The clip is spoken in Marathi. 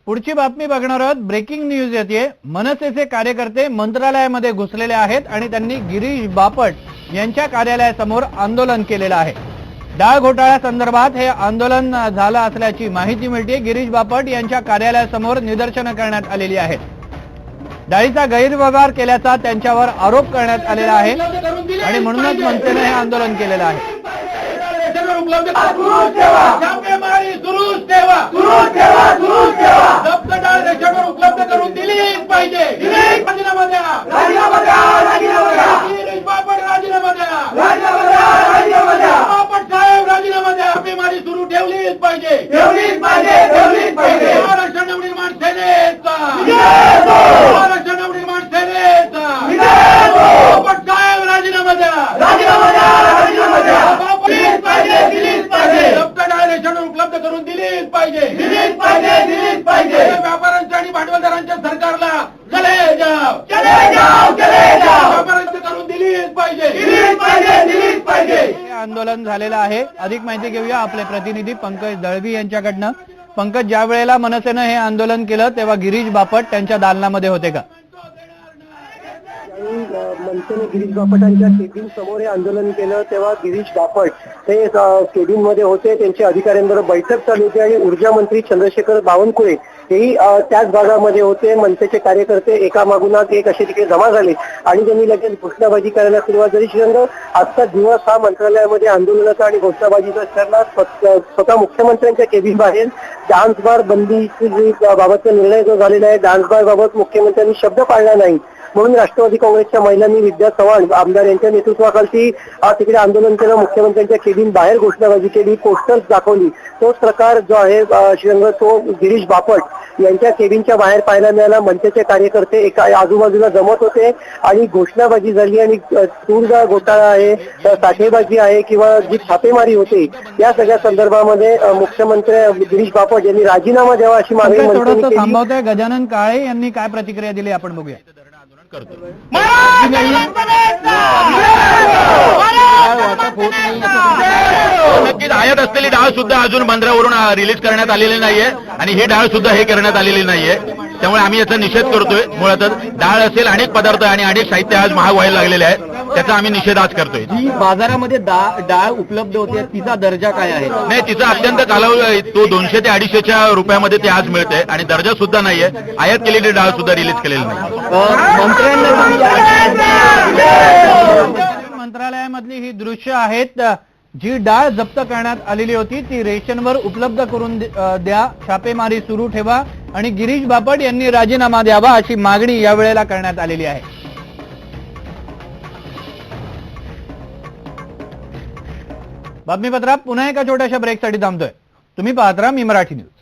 पुढची बातमी बघणार आहोत। ब्रेकिंग न्यूज येते। मनसेचे कार्यकर्ते मंत्रालयामध्ये घुसलेले आहेत आणि त्यांनी गिरीश बापट यांच्या कार्यालयासमोर आंदोलन केलेलं आहे। डाळ घोटाळ्या संदर्भात हे आंदोलन झालं असल्याची माहिती मिळते। गिरीश बापट यांच्या कार्यालयासमोर निदर्शनं करण्यात आलेली आहेत। डाळीचा गैरव्यवहार केल्याचा त्यांच्यावर आरोप करण्यात आलेला आहे आणि म्हणूनच मनसेने हे आंदोलन केलेलं आहे। उपलब्ध करून दिलीच पाहिजे। राजीनामा द्या, बापट साहेब राजीनामा द्या। छापेमारी सुरू ठेवलीच पाहिजे। महाराष्ट्र नवनिर्माण सेनेचा, महाराष्ट्र नवनिर्माण सेनेचा बापट साहेब राजीनामा द्या। उपलब्ध करून दिलीच पाहिजे। व्यापाऱ्यांच्या आणि भांडवलदारांच्या सरकारला चले जाव, व्यापाऱ्यांचं करून दिलीच पाहिजे। हे आंदोलन झालेलं आहे। अधिक माहिती घेऊया आपले प्रतिनिधी पंकज दळवी यांच्याकडनं। पंकज, ज्या वेळेला मनसेनं हे आंदोलन केलं तेव्हा गिरीश बापट त्यांच्या दालनामध्ये होते का? मनसेने गिरीश बापटांच्या केबिन समोर हे आंदोलन केलं तेव्हा गिरीश बापट हे केबिन मध्ये होते। त्यांच्या अधिकाऱ्यांबरोबर बैठक चालू होती आणि ऊर्जा मंत्री चंद्रशेखर बावनकुळे हेही त्याच भागामध्ये होते। मनसेचे कार्यकर्ते एकामागून एक असे तिकडे जमा झाले आणि त्यांनी लगेच घोषणाबाजी करायला सुरुवात झाली। श्रीरंग, आजचा दिवस हा मंत्रालयामध्ये आंदोलनाचा आणि घोषणाबाजीचा ठरला। स्वतः मुख्यमंत्र्यांच्या केबिन बाहेर डान्स बार बंदी बाबतचा निर्णय जो झालेला आहे, डान्स बार बाबत मुख्यमंत्र्यांनी शब्द पाळला नाही म्हणून राष्ट्रवादी काँग्रेसच्या महिलांनी विद्या चव्हाण आमदार यांच्या नेतृत्वाखाली तिकडे आंदोलन केलं। मुख्यमंत्र्यांच्या केबिन बाहेर घोषणाबाजी केली, पोस्टर्स दाखवली। तोच प्रकार जो आहे श्रीरंग, तो गिरीश बापट यांच्या केबिनच्या बाहेर पाहायला मिळाला। मनसेचे कार्यकर्ते एका आजूबाजूला जमत होते आणि घोषणाबाजी झाली आणि तूर घोटाळा आहे, साठेबाजी आहे किंवा जी छापेमारी होते या सगळ्या संदर्भामध्ये मुख्यमंत्री गिरीश बापट यांनी राजीनामा द्यावा अशी मागणी मनसेने थांबवतोय। गजानन काळे यांनी काय प्रतिक्रिया दिली आपण बघूया। नक्कीच आयात असलेली डाळ सुद्धा अजून बंदरावरून रिलीज करण्यात आलेली नाहीये आणि ही डाळ सुद्धा हे करण्यात आलेली नाहीये। त्यामुळे आम्ही याचा निषेध करतोय। मुळातच डाळ असेल, अनेक पदार्थ आणि अनेक साहित्य आज महाग व्हायला लागलेले आहेत, त्याचा आम्ही निषेध आज करतोय। जी बाजारामध्ये डाळ उपलब्ध होते तिचा दर्जा काय आहे? नाही, तिचा अत्यंत कालावधी तो 200 ते 250 रुपयामध्ये ते आज मिळते आणि दर्जा सुद्धा नाहीये। आयात केलेली डाळ सुद्धा रिलीज केलेली नाही। मंत्रालयामधली ही दृश्य आहेत। जी डाळ जप्त करण्यात आलेली होती ती रेशनवर उपलब्ध करून द्या, छापेमारी सुरू ठेवा आणि गिरीश बापट यांनी राजीनामा द्यावा अशी मागणी यावेळेला करण्यात आलेली आहे। बातमीपत्रात पुन्हा एका छोट्याशा ब्रेकसाठी थांबतोय। तुम्ही पाहत राहा मी मराठी न्यूज।